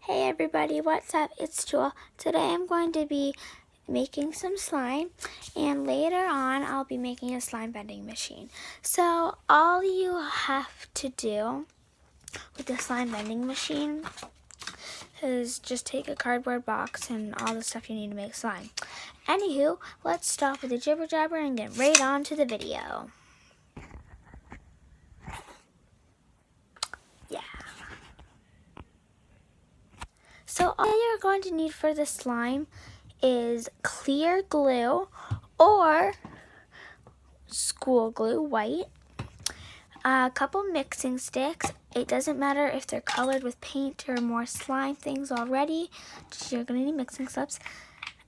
Hey everybody, what's up? It's Jewel. Today I'm going to be making some slime, and later on I'll be making a slime bending machine. So all you have to do with the slime bending machine is just take a cardboard box and all the stuff you need to make slime. Anywho, let's stop with the jibber jabber and get right on to the video. So all you're going to need for the slime is clear glue or school glue, white, a couple mixing sticks. It doesn't matter if they're colored with paint or more slime things already. You're going to need mixing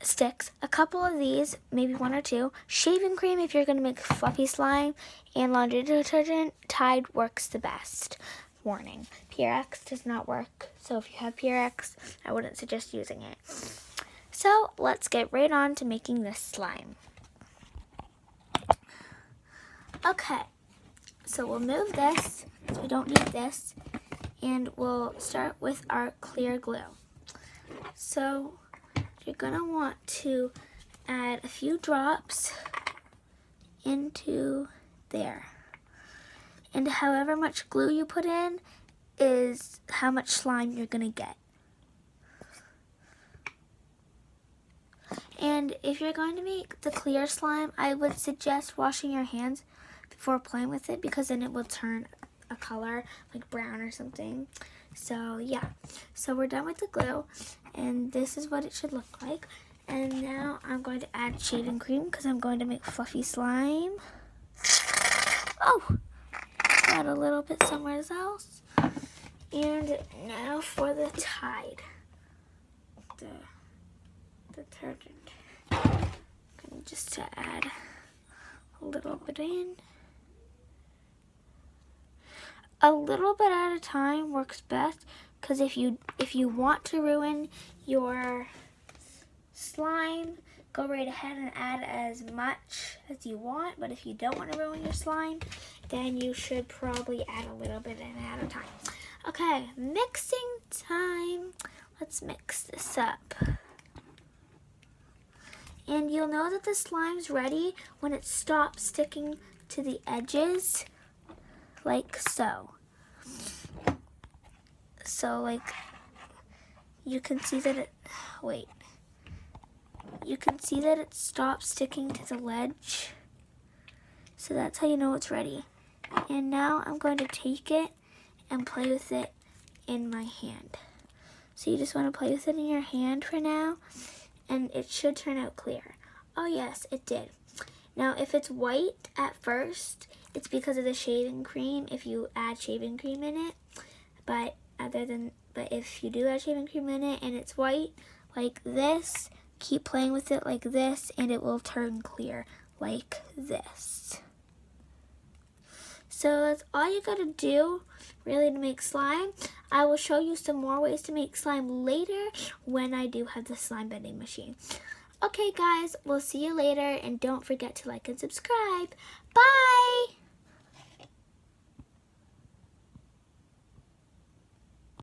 sticks, a couple of these, maybe one or two, shaving cream if you're going to make fluffy slime, and laundry detergent. Tide works the best. Warning, Purex does not work, so if you have Purex, I wouldn't suggest using it. So let's get right on to making this slime. Okay, so we'll move this, so we don't need this, and we'll start with our clear glue. So you're gonna want to add a few drops into there. And however much glue you put in is how much slime you're gonna get. And if you're going to make the clear slime, I would suggest washing your hands before playing with it, because then it will turn a color like brown or something. So yeah, so we're done with the glue, and this is what it should look like. And now I'm going to add shaving cream because I'm going to make fluffy slime. Oh! Add a little bit somewhere else. And now for the Tide, the detergent. Just to add a little bit in. A little bit at a time works best, because if you want to ruin your slime, go right ahead and add as much as you want. But if you don't want to ruin your slime, then you should probably add a little bit in at a time. Okay, mixing time. Let's mix this up. And you'll know that the slime's ready when it stops sticking to the edges, like so. So like, you can see that it, you can see that it stops sticking to the ledge. So that's how you know it's ready. And now I'm going to take it and play with it in my hand. So you just want to play with it in your hand for now, and it should turn out clear. Oh yes, it did. Now if it's white at first, it's because of the shaving cream, if you add shaving cream in it. But if you do add shaving cream in it and it's white like this, keep playing with it like this and it will turn clear like this. So that's all you gotta do really to make slime. I will show you some more ways to make slime later when I do have the slime bending machine. Okay guys, we'll see you later, and don't forget to like and subscribe. Bye!